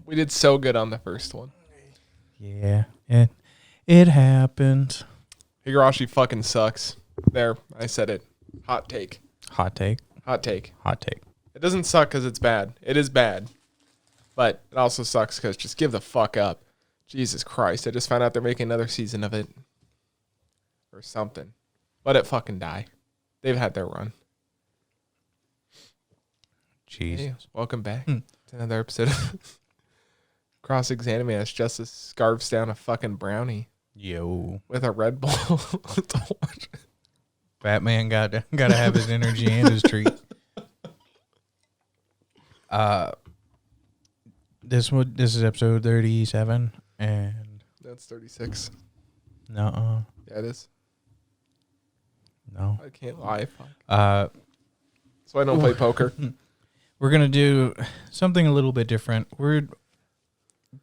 We did so good on the first one. Yeah, it happened. Higurashi fucking sucks. There, I said it. Hot take. Hot take. Hot take. Hot take. It doesn't suck because it's bad. It is bad. But it also sucks because just give the fuck up. Jesus Christ. I just found out they're making another season of it. Or something. Let it fucking die. They've had their run. Jesus. Hey, welcome back to another episode of ExAnime as Justus scarfs down a fucking brownie. Yo. With a Red Bull. Batman gotta have his energy and his treat. This is episode 37 and That's 36. No. Yeah, it is. No. I can't lie. Fuck. So I don't play poker. We're gonna do something a little bit different. We're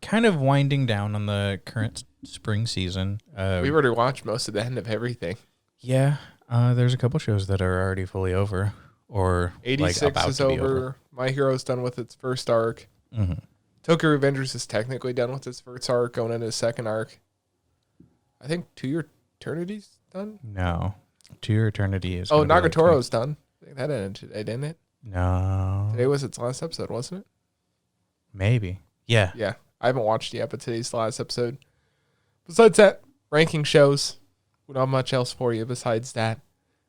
kind of winding down on the current spring season. We already watched most of the end of everything. Yeah. There's a couple shows that are already fully over, or 86 like about is to be over. My Hero's done with its first arc. Mm-hmm. Tokyo Revengers is technically done with its first arc, going into its second arc. I think To Your Eternity's done. No, To Your Eternity is. Oh, Nagatoro's done. I think that ended today, didn't it? No. Today was its last episode, wasn't it? Maybe. Yeah. Yeah. I haven't watched yet, but today's the last episode. Besides that, ranking shows. We don't have much else for you besides that,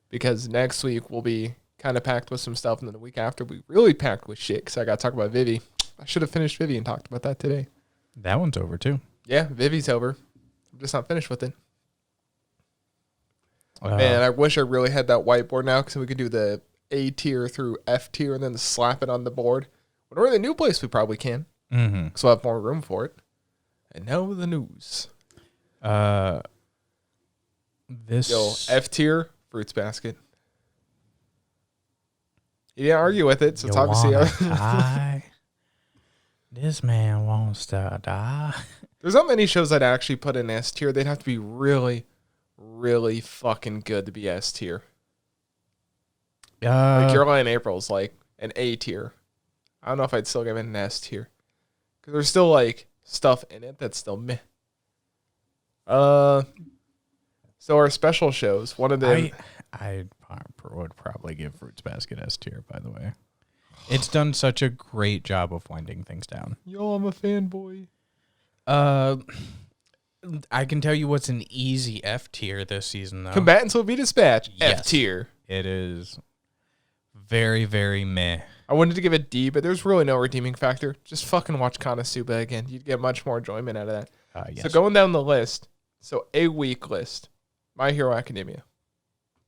because next week we'll be kind of packed with some stuff, and then the week after we really packed with shit, because I got to talk about Vivi. I should have finished Vivi and talked about that today. That one's over too. Yeah, Vivi's over. I'm just not finished with it. Man, I wish I really had that whiteboard now, because we could do the A tier through F tier and then slap it on the board. When we're in the new place, we probably can. Mm-hmm. So we'll have more room for it. And now the news. This F tier, Fruits Basket. You didn't argue with it, so it's obviously die. This man wants to die. There's not many shows I'd actually put in S tier. They'd have to be really, really fucking good to be S tier. Like Caroline April's like an A tier. I don't know if I'd still give it an S tier. Because there's still like stuff in it that's still meh. So our special shows, one of them... I would probably give Fruits Basket S tier, by the way. It's done such a great job of winding things down. Yo, I'm a fanboy. I can tell you what's an easy F tier this season, though. Combatants Will Be Dispatched. Yes. F tier. It is very, very meh. I wanted to give it D, but there's really no redeeming factor. Just fucking watch Konosuba again. You'd get much more enjoyment out of that. Yes. So going down the list, so a week list, My Hero Academia.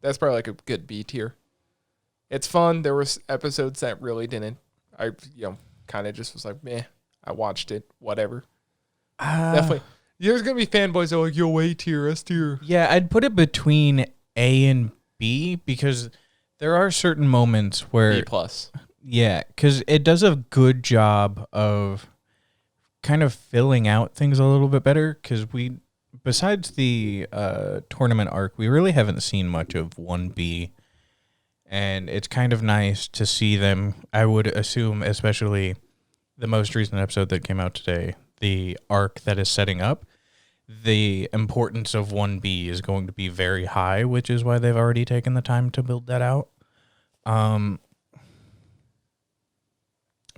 That's probably like a good B tier. It's fun. There was episodes that really didn't. I kind of just was like, meh. I watched it. Whatever. Definitely. There's going to be fanboys that are like, yo, A tier, S tier. Yeah, I'd put it between A and B because there are certain moments where... B plus. Yeah, because it does a good job of kind of filling out things a little bit better because besides the tournament arc, we really haven't seen much of 1B. And it's kind of nice to see them, I would assume, especially the most recent episode that came out today, the arc that is setting up. The importance of 1B is going to be very high, which is why they've already taken the time to build that out.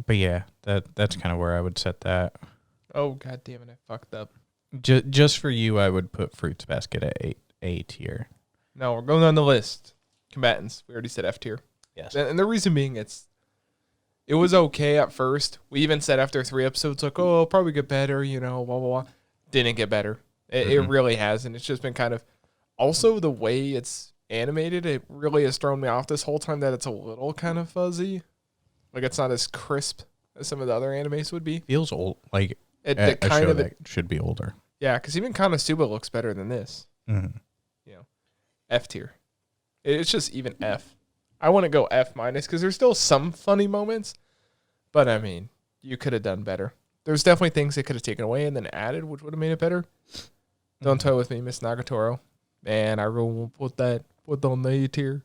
But yeah, that's kind of where I would set that. Oh, god damn it, I fucked up. Just for you, I would put Fruits Basket at A tier. No, we're going down the list. Combatants. We already said F tier. Yes. And the reason being it was okay at first. We even said after 3 episodes, like, oh, it'll probably get better, blah, blah, blah. Didn't get better. It really hasn't. It's just been kind of... Also, the way it's animated, it really has thrown me off this whole time that it's a little kind of fuzzy. Like, it's not as crisp as some of the other animes would be. Feels old. Like, a kind show of that should be older. Yeah, because even Konosuba looks better than this. Mm-hmm. F tier. It's just even F. I want to go F minus because there's still some funny moments. But, I mean, you could have done better. There's definitely things they could have taken away and then added, which would have made it better. Don't toy with me, Miss Nagatoro. Man, I really won't put on the A tier.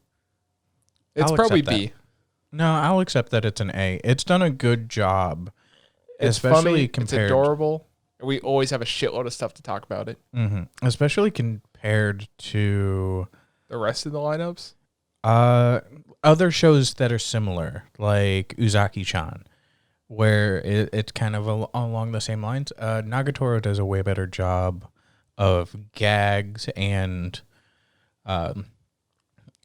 It's I'll probably accept B. That. No, I'll accept that it's an A. It's done a good job It's Especially funny, compared- it's adorable, and we always have a shitload of stuff to talk about it. Especially compared to The rest of the lineups? other shows that are similar, like Uzaki-chan, where it's kind of along the same lines. Nagatoro does a way better job of gags and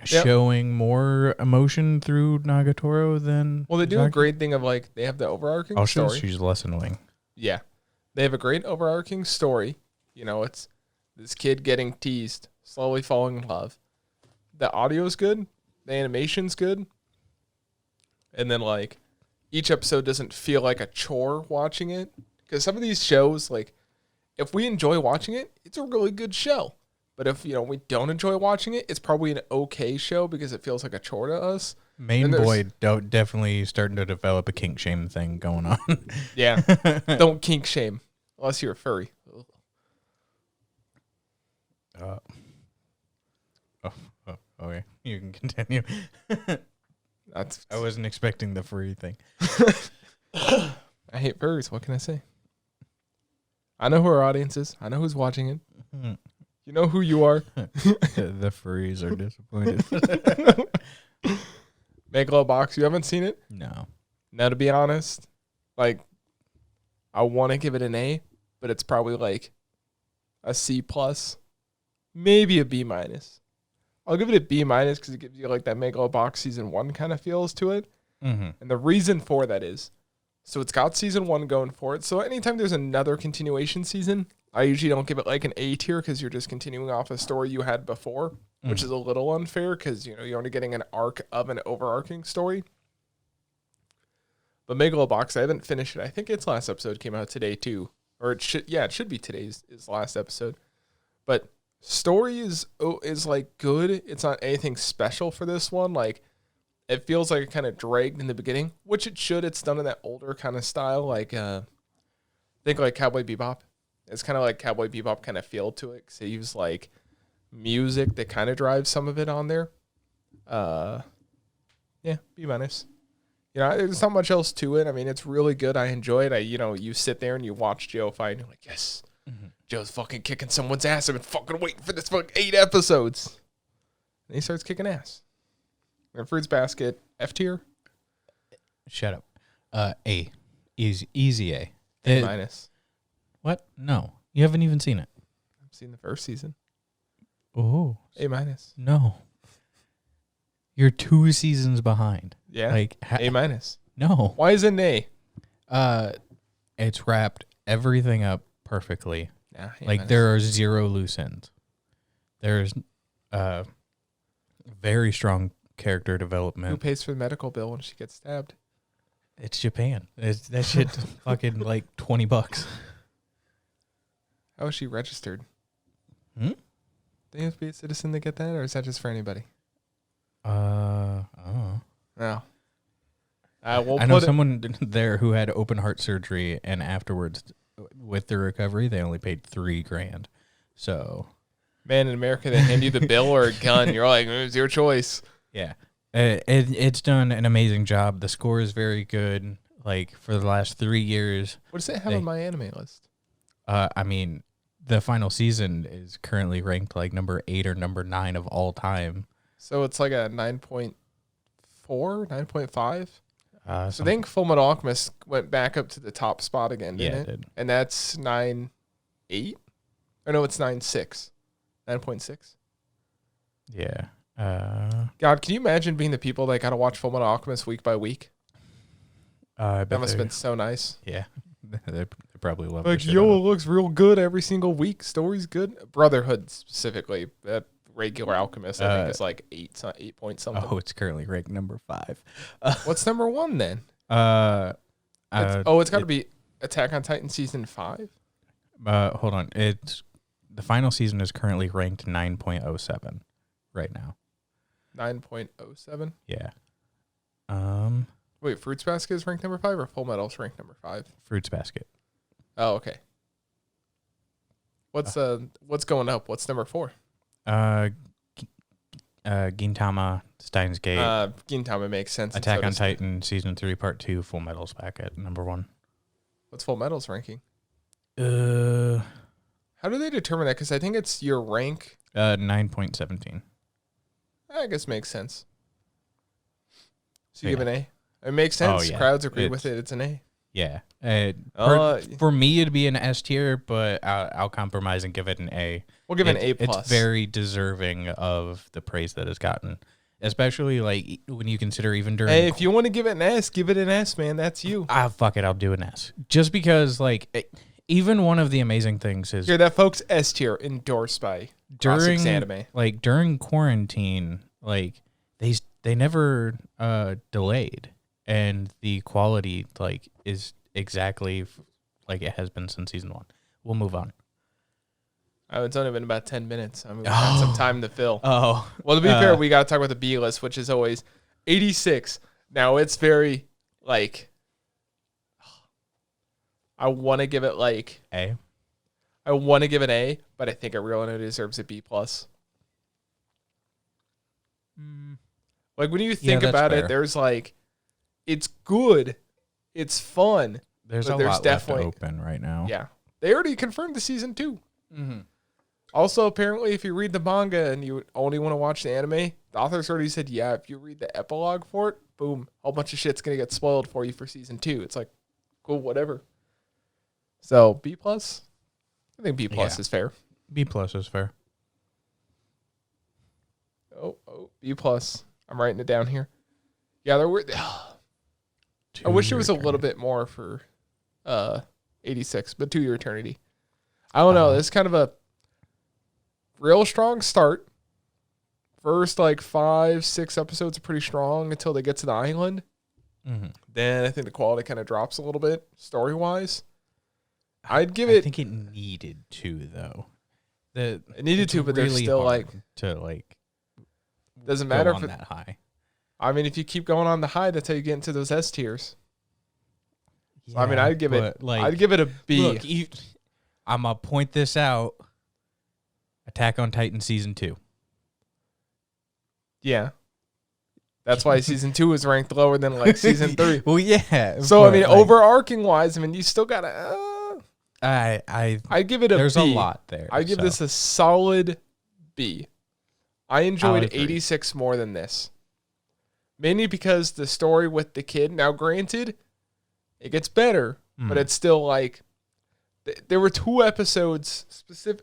showing more emotion through Nagatoro than Well, they do a Uzaki. great thing of, like, they have the overarching Oh, story. she's less annoying. Yeah. They have a great overarching story. You know, it's this kid getting teased, slowly falling in love. The audio's good. The animation's good. And then, like, each episode doesn't feel like a chore watching it. Because some of these shows, like, if we enjoy watching it, it's a really good show. But if, we don't enjoy watching it, it's probably an okay show because it feels like a chore to us. Main boy definitely starting to develop a kink shame thing going on. Yeah. Don't kink shame. Unless you're a furry. Okay. You can continue. I wasn't expecting the furry thing. I hate furries. What can I say? I know who our audience is. I know who's watching it. You know who you are. The furries are disappointed. Megalobox, you haven't seen it? No. Now, to be honest, like, I want to give it an A, but it's probably like a C plus, maybe a B minus. I'll give it a B minus because it gives you like that Megalobox season 1 kind of feels to it. And the reason for that is, so it's got season 1 going for it. So anytime there's another continuation season, I usually don't give it like an A tier because you're just continuing off a story you had before, which is a little unfair because, you're only getting an arc of an overarching story. But Megalobox, I haven't finished it. I think its last episode came out today too. Or it should be today's last episode. But story is like good. It's not anything special for this one. Like, it feels like it kind of dragged in the beginning, which it should. It's done in that older kind of style. Like, think like Cowboy Bebop. It's kind of like Cowboy Bebop kind of feel to it. Because they use like music that kind of drives some of it on there. Yeah, B minus. There's not much else to it. I mean, it's really good. I enjoy it. You sit there and you watch Joe fight and you're like, yes, Joe's fucking kicking someone's ass. I've been fucking waiting for this fucking 8 episodes. And he starts kicking ass. And Fruits Basket, F tier? Shut up. A. Easy A. A minus. What? No. You haven't even seen it. I've seen the first season. Oh. A minus. No. You're 2 seasons behind. Yeah. Like A minus. No. Why is it an A? It's wrapped everything up perfectly. Nah, like there are 0 loose ends. There's very strong character development. Who pays for the medical bill when she gets stabbed? It's Japan. That shit's fucking like $20. How is she registered? Hmm? Do you have to be a citizen to get that, or is that just for anybody? Oh. No. I know someone there who had open heart surgery, and afterwards, with the recovery, they only paid $3,000. So, man, in America, they hand you the bill or a gun. You're like, it's your choice. Yeah, it's done an amazing job. The score is very good. Like for the last 3 years. What does it have on my anime list? I mean, the final season is currently ranked like number 8 or number 9 of all time. So it's like a 9.4, 9.5. So I think Fullmetal Alchemist went back up to the top spot again, didn't it? Did. And that's 9.8? Or no, it's 9.6. 9.6? Yeah. God, can you imagine being the people that got to watch Fullmetal Alchemist week by week? That must have been so nice. Yeah. They probably love like, yo, it looks real good every single week. Story's good. Brotherhood specifically. That regular Alchemist, I think, is like 8 point something. Oh, it's currently ranked number 5. What's number 1 then? It's got to be Attack on Titan season 5. Hold on. The final season is currently ranked 9.07 right now. 9.07? Yeah. Wait, Fruits Basket is ranked number 5 or Full Metal's ranked number 5? Fruits Basket. Oh, okay. What's going up? What's number 4? Gintama, Steins Gate. Gintama makes sense. Attack on Titan season 3 part 2. Full Metal's back at number 1. What's Full Metal's ranking? Uh, How do they determine that? Because I think it's your rank. 9.17. I guess makes sense. So you Yeah. give an A. It makes sense. Oh, yeah. Crowds agree with it. It's an A. Yeah. For me, it'd be an S tier, but I'll compromise and give it an A. We'll give it an A+. It's very deserving of the praise that it's gotten, especially like when you consider even during. Hey, if you want to give it an S, give it an S, man. That's you. Fuck it, I'll do an S. Just because, like, even one of the amazing things is Hear that, folks? S tier endorsed by during ExAnime. like during quarantine, like they never delayed, and the quality like is exactly like it has been since season 1. We'll move on. Oh, it's only been about 10 minutes. I mean, we got some time to fill. Oh, well, to be fair, we got to talk about the B list, which is always 86. Now, it's very, like, I want to give it, like, A. I want to give it A, but I think it really deserves a B+. Like, when you think about it, there's, like, it's good. It's fun. There's a lot left open right now. Yeah. They already confirmed the season 2. Mm-hmm. Also, apparently, if you read the manga and you only want to watch the anime, the authors already said, yeah, if you read the epilogue for it, boom, a whole bunch of shit's going to get spoiled for you for season 2. It's like, cool, whatever. So, B+? I think B+ is fair. B+ is fair. Oh, B+. I'm writing it down here. Yeah, there were... I wish there was a little bit more for 86, but To Your Eternity. I don't know. It's kind of a real strong start. First, like 5-6 episodes are pretty strong until they get to the island. Mm-hmm. Then I think the quality kind of drops a little bit story-wise. I'd give it... I think it needed to, though. It needed to, but really they're still like... to like... Doesn't matter if if that high. I mean, if you keep going on the high, that's how you get into those S tiers. Yeah, So, I mean, I'd give it a B. Look, I'm going to point this out. Attack on Titan Season 2. Yeah. That's why Season 2 is ranked lower than, like, Season 3. Well, yeah. So, I mean, like, overarching-wise, I mean, you still got to... I'd give it a B. There's a lot there. I'd give this a solid B. I enjoyed agree. 86 more than this. Mainly because the story with the kid... Now, granted, it gets better, but it's still, like... There were 2 episodes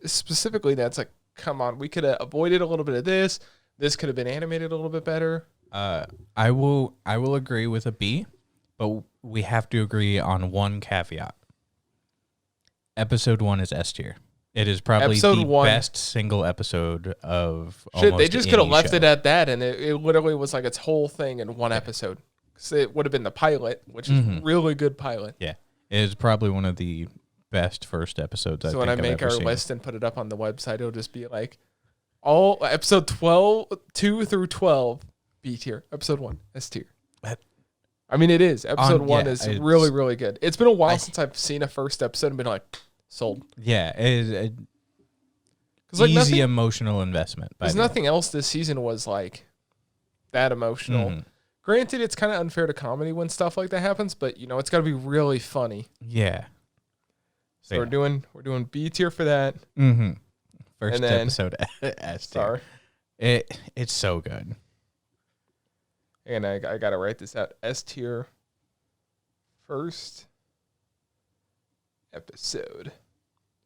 specifically that's like, come on, we could have avoided a little bit of this. This could have been animated a little bit better. I will agree with a B, but we have to agree on one caveat. Episode 1 is S tier. It is probably best single episode of Shit, they just could have left it at that, and it literally was like its whole thing in one episode. So it would have been the pilot, which is really good pilot. Yeah, it is probably one of the best first episodes. So when I make our list and put it up on the website, it'll just be like all episode 2 through 12 B tier, episode 1 S tier. I mean, it is. Episode 1 is really, really good. It's been a while since I've seen a first episode and been like, sold. Yeah, it's like easy emotional investment. Because nothing else this season was like that emotional. Mm-hmm. Granted, it's kind of unfair to comedy when stuff like that happens, but you know it's got to be really funny. Yeah. So we're doing B tier for that. Mm-hmm. First episode S tier. Sorry. It's so good. And I got to write this out. S tier first episode.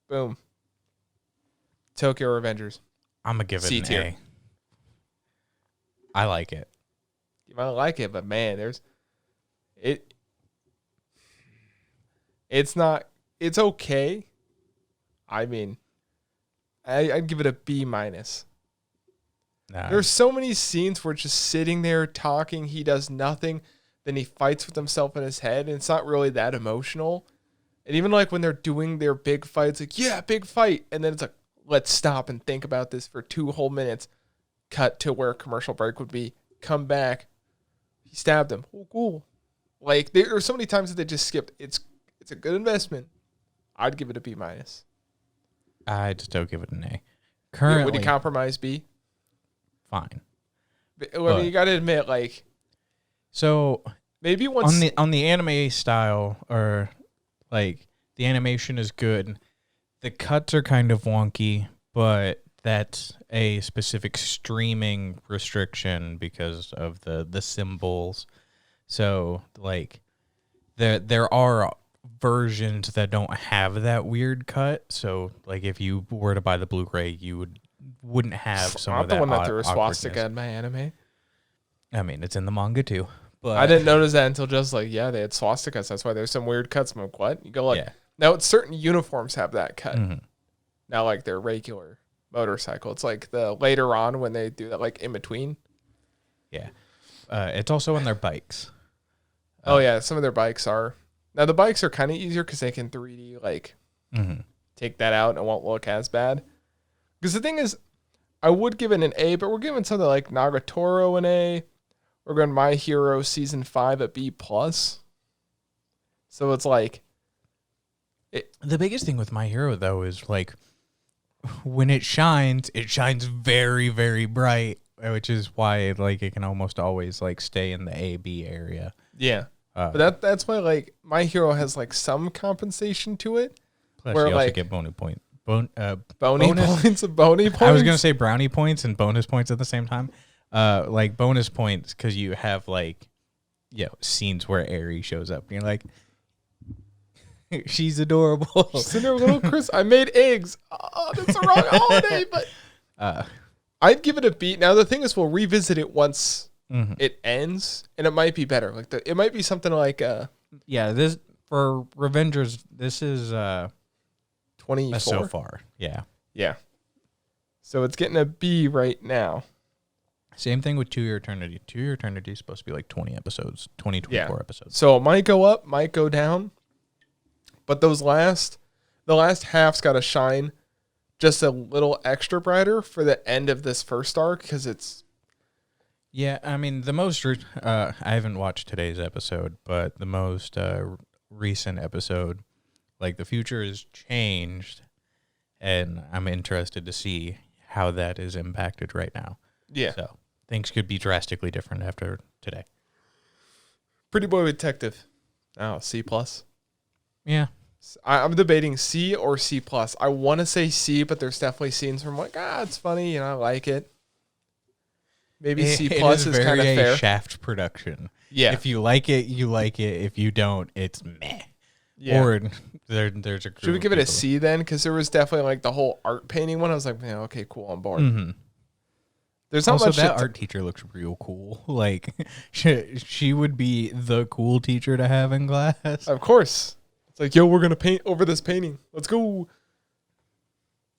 Boom. Tokyo Revengers. I'm going to give it C an tier. A. I like it. You might like it, but man, it's okay. I mean, I'd give it a B-. There's so many scenes where just sitting there talking, he does nothing, then he fights with himself in his head, and it's not really that emotional. And even like when they're doing their big fights, like, yeah, big fight. And then it's like, let's stop and think about this for 2 whole minutes. Cut to where a commercial break would be. Come back. He stabbed him. Oh, cool. Like, there are so many times that they just skipped. It's a good investment. I'd give it a B-. I'd still give it an A. Currently, would you compromise B? Fine. I mean, you got to admit, like... So... Maybe once... On the anime style, or Like, the animation is good. The cuts are kind of wonky, but that's a specific streaming restriction because of the symbols. So, like, there are versions that don't have that weird cut. So, like, if you were to buy the Blu-ray, you wouldn't have some I'm of the that one that threw a swastika awkwardness. in my anime. I mean, it's in the manga too. But I didn't notice that until just like, yeah, they had swastikas. That's why there's some weird cuts. I'm like, what? You go like, Yeah. now it's certain uniforms have that cut. Mhm. Now, like their regular motorcycle. It's like the later on when they do that, like in between. Yeah. It's also on their bikes. Oh yeah, some of their bikes are. Now the bikes are kind of easier because they can 3D like take that out and it won't look as bad. Because the thing is, I would give it an A, but we're giving something like Nagatoro an A. We're going My Hero Season 5 a B+. So it's like... The biggest thing with My Hero, though, is like when it shines very, very bright, which is why like it can almost always like stay in the A-B area. Yeah. But that's why like My Hero has like some compensation to it. Plus where, you also like, get bonus points. Bony Bonus. points. Bony points. I was gonna say brownie points and bonus points at the same time. Like bonus points because you have like, scenes where Aerie shows up and you're like, she's adorable. She's in her little Chris. I made eggs. Oh, that's the wrong holiday, but I'd give it a B. Now the thing is, we'll revisit it once it ends, and it might be better. Like it might be something like this for Revengers. This is 24 so far. Yeah. So it's getting a B right now. Same thing with 2 Year Eternity. 2 Year Eternity is supposed to be like 20 episodes, 24 episodes. So it might go up, might go down. But the last half's got to shine just a little extra brighter for the end of this first arc because it's... Yeah, I mean, the most... I haven't watched today's episode, but the most recent episode, like the future has changed, and I'm interested to see how that is impacted right now. Yeah. So things could be drastically different after today. Pretty Boy Detective. Oh, C+. Yeah. I'm debating C or C+. I want to say C, but there's definitely scenes where I'm like, it's funny, I like it. Maybe C+ is kind of fair. Shaft production. Yeah. If you like it, you like it. If you don't, it's meh. Yeah. Or there's a group Should we give it a C then? Because there was definitely like the whole art painting one. I was like, yeah, okay, cool, on board. Mm-hmm. There's not also, much that art teacher looks real cool. Like, she would be the cool teacher to have in class. Of course. It's like, yo, we're going to paint over this painting. Let's go.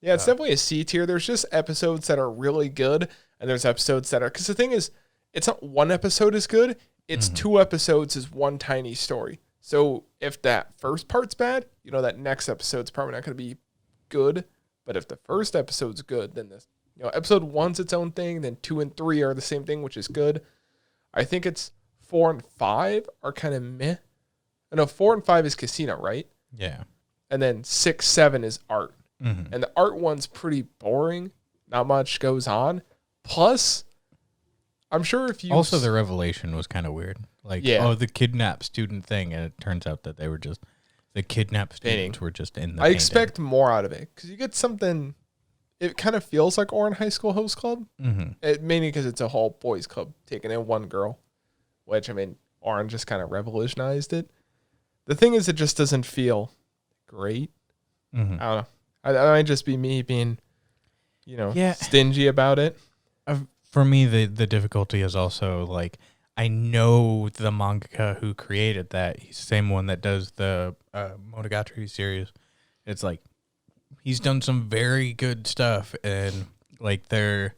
Yeah, it's definitely a C tier. There's just episodes that are really good, and there's episodes that are... Because the thing is, it's not one episode is good. It's 2 episodes is one tiny story. So if that first part's bad, that next episode's probably not going to be good. But if the first episode's good, then this... episode 1's its own thing, then 2 and 3 are the same thing, which is good. I think it's 4 and 5 are kind of meh. No, 4 and 5 is Casino, right? Yeah. And then 6, 7 is art. Mm-hmm. And the art one's pretty boring. Not much goes on. Plus, I'm sure if you... Also, the revelation was kind of weird. Like, the kidnap student thing, and it turns out that they were just... The kidnapped students were just in the painting. expect more out of it. Because you get something... It kind of feels like Oran High School Host Club. Mm-hmm. Mainly because it's a whole boys club taking in one girl. Which, I mean, Oran just kind of revolutionized it. The thing is, it just doesn't feel great. Mm-hmm. I don't know. I might just be me being, stingy about it. For me, the difficulty is also, like, I know the mangaka who created that. He's the same one that does the Monogatari series. It's like, he's done some very good stuff, and like they're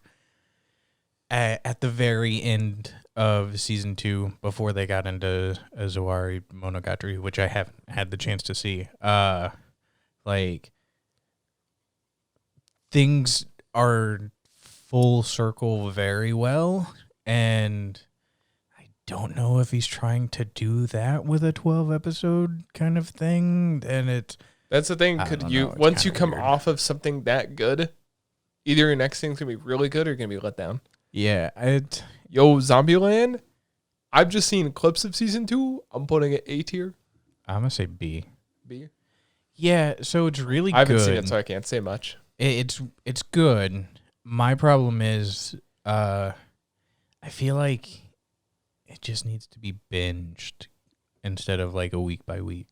at the very end of season 2 before they got into Azawari Monogatari, which I haven't had the chance to see. Like, things are full circle very well, and I don't know if he's trying to do that with a 12 episode kind of thing, and that's the thing. Once you come off of something that good, either your next thing's gonna be really good or you're gonna be let down. Yeah, Zombieland. I've just seen clips of season 2. I'm putting it A tier. I'm gonna say B. be. Yeah, so it's really good. I haven't seen it, so I can't say much. It's good. My problem is, I feel like it just needs to be binged instead of like a week by week.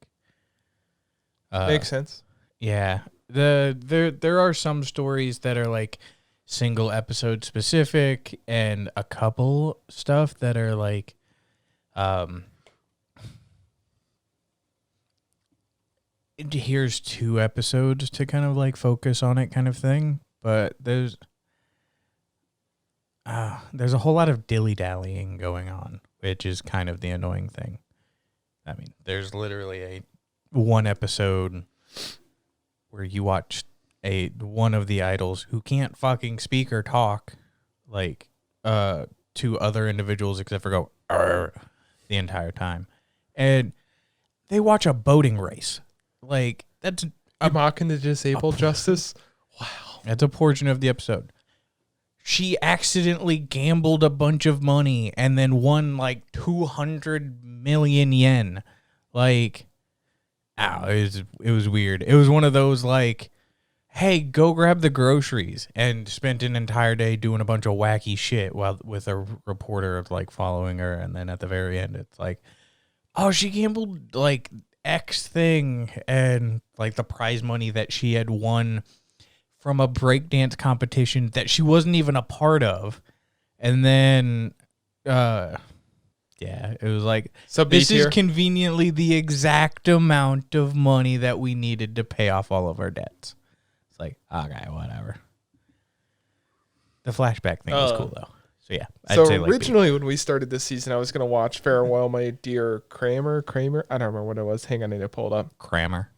Makes sense. Yeah, there are some stories that are like single episode specific, and a couple stuff that are like, here's 2 episodes to kind of like focus on it, kind of thing. But there's a whole lot of dilly-dallying going on, which is kind of the annoying thing. I mean, there's literally one episode where you watch one of the idols who can't fucking speak or talk, like, to other individuals except for go "Arr," the entire time, and they watch a boating race. Like, that's I'm mocking the disabled Justice. Wow, that's a portion of the episode. She accidentally gambled a bunch of money and then won like 200 million yen. Like, it was weird. It was one of those like, hey, go grab the groceries, and spent an entire day doing a bunch of wacky shit while with a reporter of like following her. And then at the very end, it's like, oh, she gambled like X thing, and like the prize money that she had won from a breakdance competition that she wasn't even a part of. And then, yeah, it was like, So this is B-tier? conveniently the exact amount of money that we needed to pay off all of our debts. It's like, okay, whatever. The flashback thing was cool, though. So, yeah. So I'd say like originally when we started this season, I was going to watch Farewell, My Dear Kramer. I don't remember what it was. Hang on, I need to pull it up. Kramer.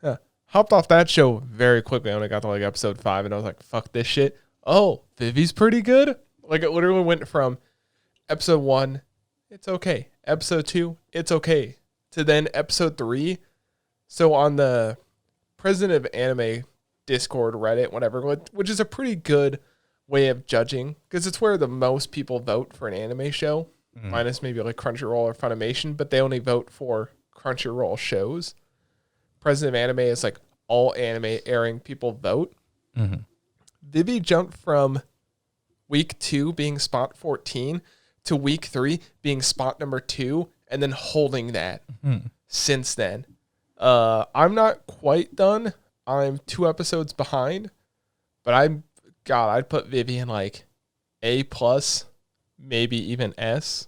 Yeah. Hopped off that show very quickly when I got to like episode 5, and I was like, fuck this shit. Oh, Vivi's pretty good. Like, it literally went from episode 1, it's okay. Episode 2, it's okay. To then episode 3. So on the President of Anime Discord, Reddit, whatever, which is a pretty good way of judging, because it's where the most people vote for an anime show, minus maybe like Crunchyroll or Funimation, but they only vote for Crunchyroll shows. President of Anime is like all anime airing people vote. Mm-hmm. Vivi jumped from week 2 being spot 14 to week 3 being spot number 2, and then holding that since then. I'm not quite done. I'm 2 episodes behind, but I'd put Vivi in like A+, maybe even S.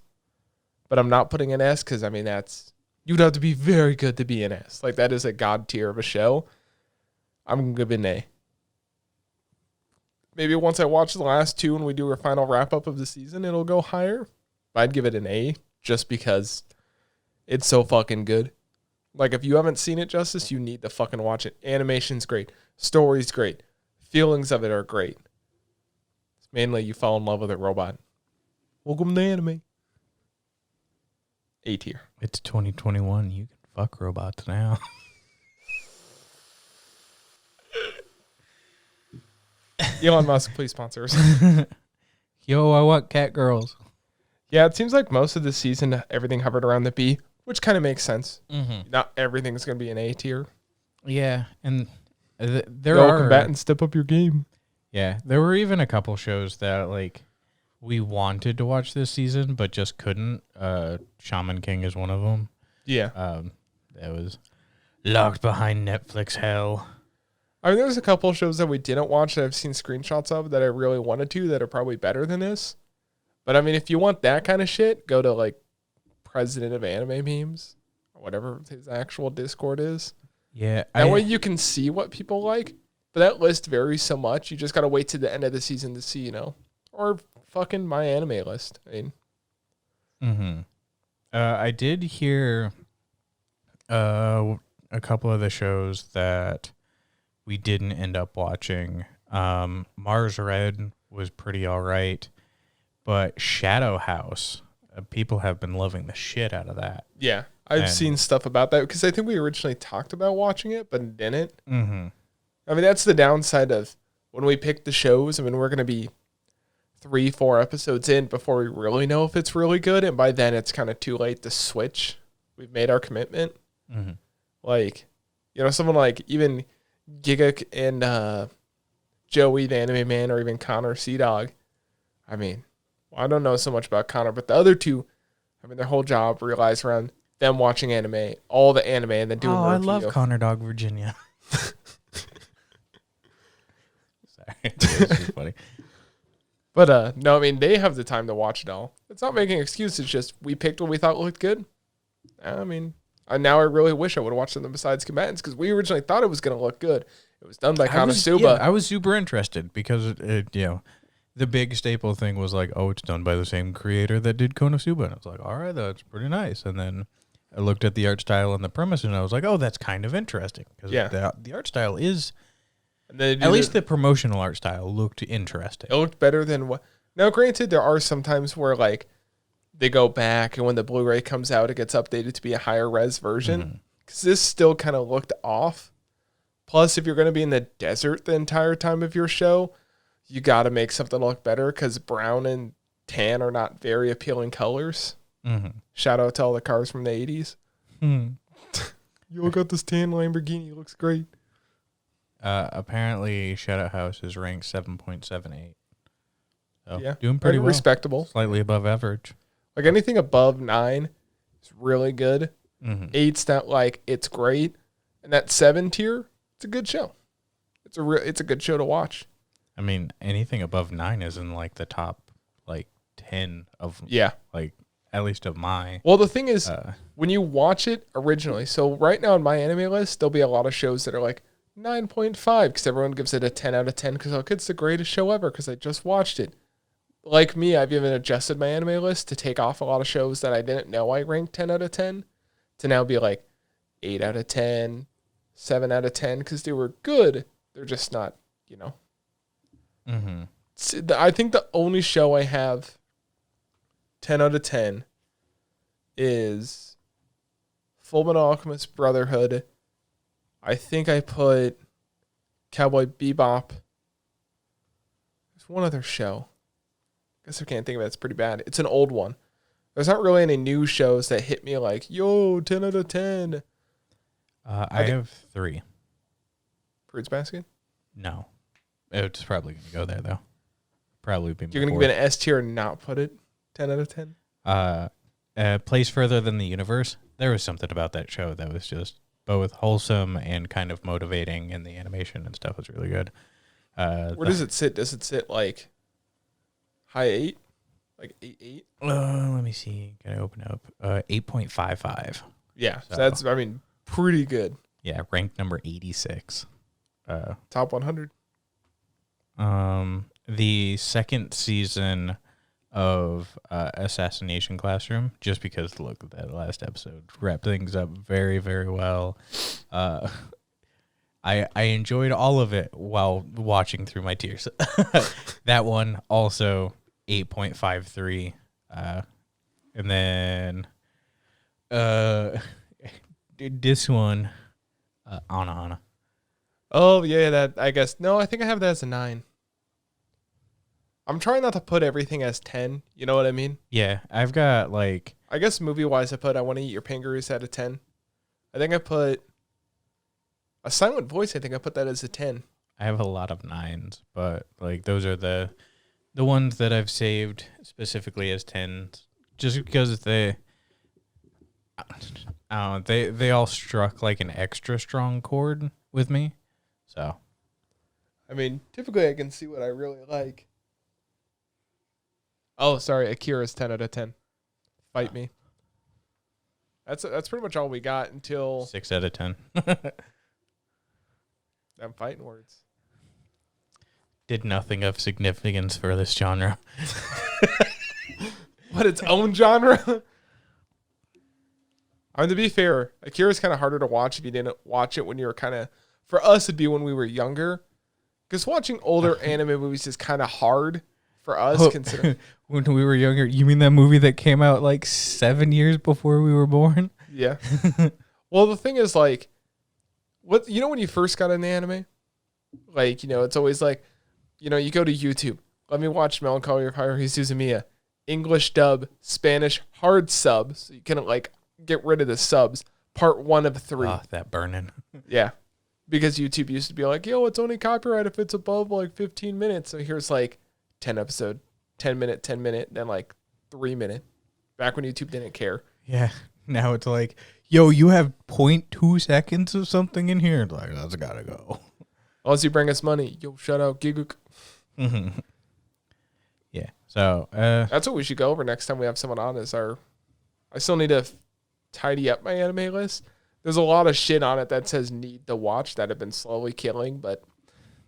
But I'm not putting an S because, I mean, you'd have to be very good to be an S. Like, that is a god tier of a show. I'm going to give it an A. Maybe once I watch the last 2 and we do our final wrap-up of the season, it'll go higher. But I'd give it an A just because it's so fucking good. Like, if you haven't seen it, Justice, you need to fucking watch it. Animation's great. Story's great. Feelings of it are great. It's mainly you fall in love with a robot. Welcome to anime. A tier. It's 2021. You can fuck robots now. Elon Musk, please sponsor us. Yo, I want cat girls. Yeah, it seems like most of the season, everything hovered around the B, which kind of makes sense. Mm-hmm. Not everything's going to be an A tier. Yeah, and there Go are combat and step up your game. Yeah, there were even a couple shows that like we wanted to watch this season but just couldn't. Shaman King is one of them. Yeah. That was locked behind Netflix hell. I mean, there's a couple shows that we didn't watch that I've seen screenshots of that I really wanted to that are probably better than this. But I mean, if you want that kind of shit, go to like President of Anime Memes or whatever his actual Discord is. Yeah. That way you can see what people like. But that list varies so much. You just got to wait to the end of the season to see, or fucking my anime list. I mean, I did hear a couple of the shows that we didn't end up watching. Mars Red was pretty all right, but Shadow House, people have been loving the shit out of that. Yeah, I've seen stuff about that because I think we originally talked about watching it, but didn't. Mm-hmm. I mean, that's the downside of when we pick the shows. I mean, we're going to be 3-4 episodes in before we really know if it's really good, and by then it's kind of too late to switch. We've made our commitment. Mm-hmm. Like, someone like even Giga and Joey, the anime man, or even Connor Sea Dog. I mean, I don't know so much about Connor, but the other two, their whole job relies around them watching anime, all the anime, and then doing a review. I love Connor Dog Virginia. Sorry, it's just funny. But no, they have the time to watch it all. It's not making excuses. It's just we picked what we thought looked good. Now I really wish I would have watched something besides Combatants because we originally thought it was going to look good. It was done by Konosuba. I was super interested because the big staple thing was like, oh, it's done by the same creator that did Konosuba, and I was like, all right, that's pretty nice. And then I looked at the art style and the premise, and I was like, oh, that's kind of interesting because the art style is. At least the promotional art style looked interesting. It looked better than what. Now, granted, there are some times where like they go back, and when the Blu-ray comes out, it gets updated to be a higher res version. Because this still kind of looked off. Plus, if you're going to be in the desert the entire time of your show, you got to make something look better because brown and tan are not very appealing colors. Shout out to all the cars from the 80s. You got this tan Lamborghini. It looks great. Apparently, Shadow House is ranked 7.78. So yeah, doing pretty well. Respectable. Slightly above average. Like anything above 9 is really good. 8's not like it's great. And that 7 tier, it's a good show. It's a good show to watch. Anything above 9 is in like the top like 10 of like at least of my. Well, the thing is, when you watch it originally, so right now on my anime list, there'll be a lot of shows that are like 9.5 because everyone gives it a 10 out of 10 because it's the greatest show ever because I just watched it. Like me, I've even adjusted my anime list to take off a lot of shows that I didn't know I ranked 10 out of 10 to now be like 8 out of 10, 7 out of 10 because they were good. They're just not, I think the only show I have 10 out of 10 is Fullmetal Alchemist Brotherhood. I think I put Cowboy Bebop. There's one other show. I guess I can't think of it. It's pretty bad. It's an old one. There's not really any new shows that hit me like, yo, 10 out of 10. I have 3. Fruits Basket? No. It's probably going to go there, though. Probably be. You're going to give it an S tier and not put it 10 out of 10? Place Further Than the Universe. There was something about that show that was just both wholesome and kind of motivating, and the animation and stuff was really good. Where does it sit? Does it sit like high 8? Like 8? Let me see. Can I open up? 8.55. Yeah, so that's, pretty good. Yeah, ranked number 86. Top 100. The second season of Assassination Classroom, just because look, that last episode wrapped things up very, very well. I enjoyed all of it while watching through my tears. That one also 8.53. And then this one, Ana. Oh, yeah, that, I guess. No, I think I have that as a 9. I'm trying not to put everything as 10. You know what I mean? Yeah, I've got like... I guess movie-wise, I put I Want to Eat Your Kangaroos at a 10. I think I put A Silent Voice. I think I put that as a 10. I have a lot of 9s, but like those are the ones that I've saved specifically as 10s, just because they all struck like an extra strong chord with me. So, typically I can see what I really like. Oh, sorry, Akira's 10 out of 10. Fight me. That's pretty much all we got until 6 out of 10. I'm fighting words. Did nothing of significance for this genre. What, its own genre? To be fair, Akira's kind of harder to watch if you didn't watch it when you were kind of... For us, it'd be when we were younger. Because watching older anime movies is kind of hard for us. Considering when we were younger. You mean that movie that came out like 7 years before we were born? Yeah. Well, the thing is, like, when you first got into anime? Like, it's always like, you go to YouTube. Let me watch Melancholy of Haruhi Suzumiya. English dub, Spanish hard sub. So you can, like, get rid of the subs. part 1 of 3. Oh, that burning. Yeah. Because YouTube used to be like, yo, it's only copyright if it's above like 15 minutes. So here's like 10 episode, 10 minute, then like 3 minute. Back when YouTube didn't care. Yeah. Now it's like, yo, you have 0.2 seconds of something in here. Like, that's gotta go. Unless you bring us money. Yo, shout out Giguk. Mm-hmm. Yeah. So that's what we should go over next time we have someone on I still need to tidy up my anime list. There's a lot of shit on it that says need to watch that have been slowly killing, but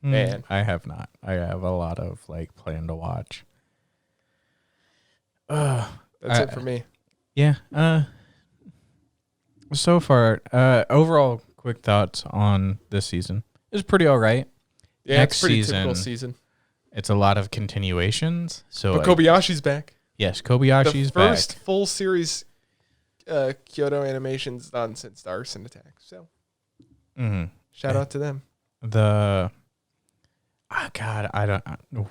man. I have not. I have a lot of like plan to watch. That's it for me. Yeah. So far, overall quick thoughts on this season. It's pretty all right. Yeah, Next it's pretty season, typical season. It's a lot of continuations. So But Kobayashi's back. Yes, Kobayashi's back. The first back. full series Kyoto Animation's done since the Arson attack. So shout out to them.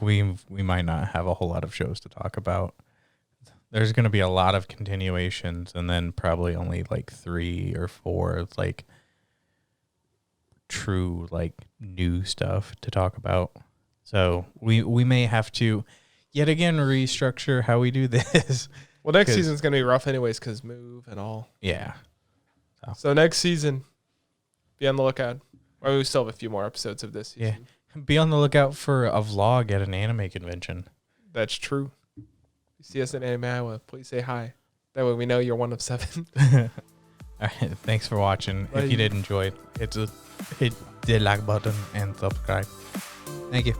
We might not have a whole lot of shows to talk about. There's going to be a lot of continuations and then probably only like 3 or 4 like true like new stuff to talk about. So we may have to yet again restructure how we do this. Well, next season's going to be rough anyways because move and all. Yeah. So next season, be on the lookout. Well, we still have a few more episodes of this season. Yeah. Be on the lookout for a vlog at an anime convention. That's true. If you see us at Anime Iowa, please say hi. That way we know you're one of 7. All right. Thanks for watching. Bye. If you did enjoy it, hit the like button and subscribe. Thank you.